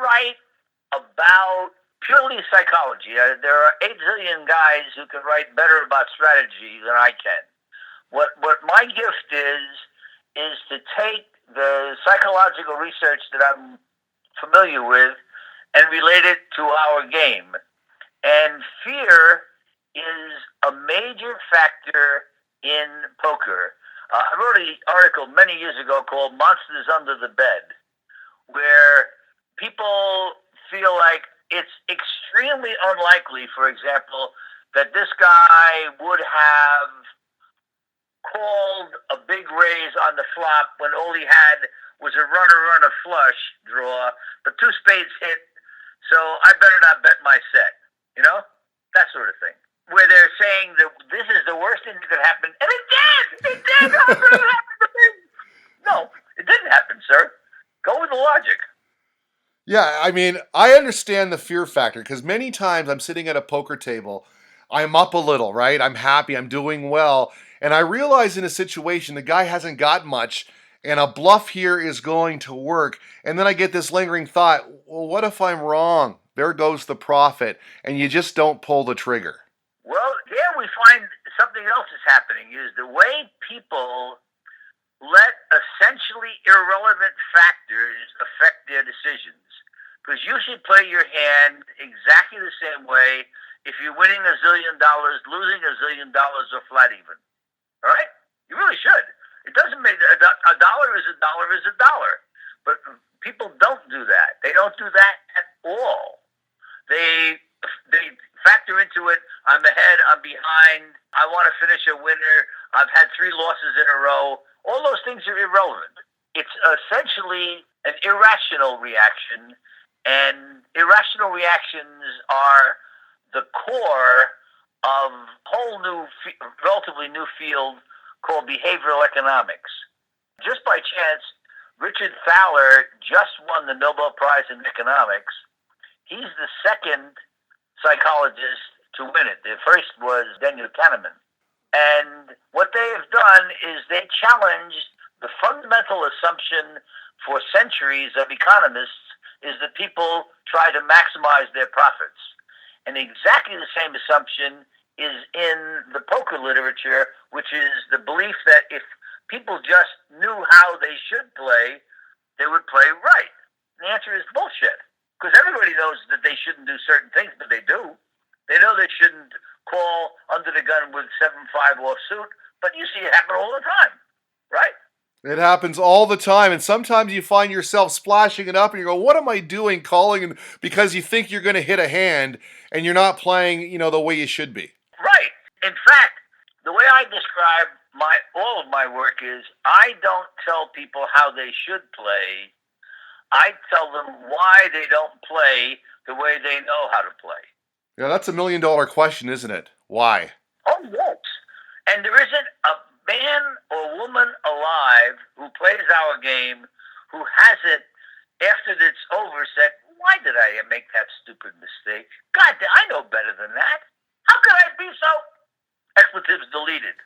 write about purely psychology. There are 8 zillion guys who can write better about strategy than I can. What my gift is to take the psychological research that I'm familiar with and relate it to our game. And fear is a major factor in poker. I wrote an article many years ago called Monsters Under the Bed, where people feel like it's extremely unlikely, for example, that this guy would have called a big raise on the flop when all he had was a runner flush draw, but 2 spades hit, so I better not bet my set. You know? That sort of thing. Where they're saying that this is the worst thing that could happen, and it did! It did! How could it happen to me? No, it didn't happen, sir. Go with the logic. Yeah, I mean, I understand the fear factor because many times I'm sitting at a poker table, I'm up a little, right? I'm happy, I'm doing well, and I realize in a situation the guy hasn't got much, and a bluff here is going to work, and then I get this lingering thought, well, what if I'm wrong? There goes the profit, and you just don't pull the trigger. Well, yeah, we find something else is happening, is the way people let essentially irrelevant factors affect their decisions. Because you should play your hand exactly the same way if you're winning $1 zillion, losing $1 zillion, or flat even. All right? You really should. It doesn't make a dollar is a dollar is a dollar. But people don't do that. They don't do that at all. They factor into it. I'm ahead. I'm behind. I want to finish a winner. I've had 3 losses in a row. All those things are irrelevant. It's essentially an irrational reaction, and irrational reactions are the core of a whole new, relatively new field called behavioral economics. Just by chance, Richard Thaler just won the Nobel Prize in economics. He's the second psychologist to win it. The first was Daniel Kahneman. And what they have done is they challenged the fundamental assumption for centuries of economists is that people try to maximize their profits. And exactly the same assumption is in the poker literature, which is the belief that if people just knew how they should play, they would play right. And the answer is bullshit. Because everybody knows that they shouldn't do certain things, but they do. They know they shouldn't call under the gun with 7-5 offsuit, but you see it happen all the time, right? It happens all the time, and sometimes you find yourself splashing it up, and you go, "What am I doing?" Calling because you think you're going to hit a hand, and you're not playing, the way you should be. Right. In fact, the way I describe all of my work is I don't tell people how they should play. I tell them why they don't play the way they know how to play. Yeah, that's $1 million question, isn't it? Why? Oh, yes. And there isn't a man or woman alive who plays our game who hasn't, after it's over, said, why did I make that stupid mistake? God, I know better than that. How could I be so? Expletives deleted.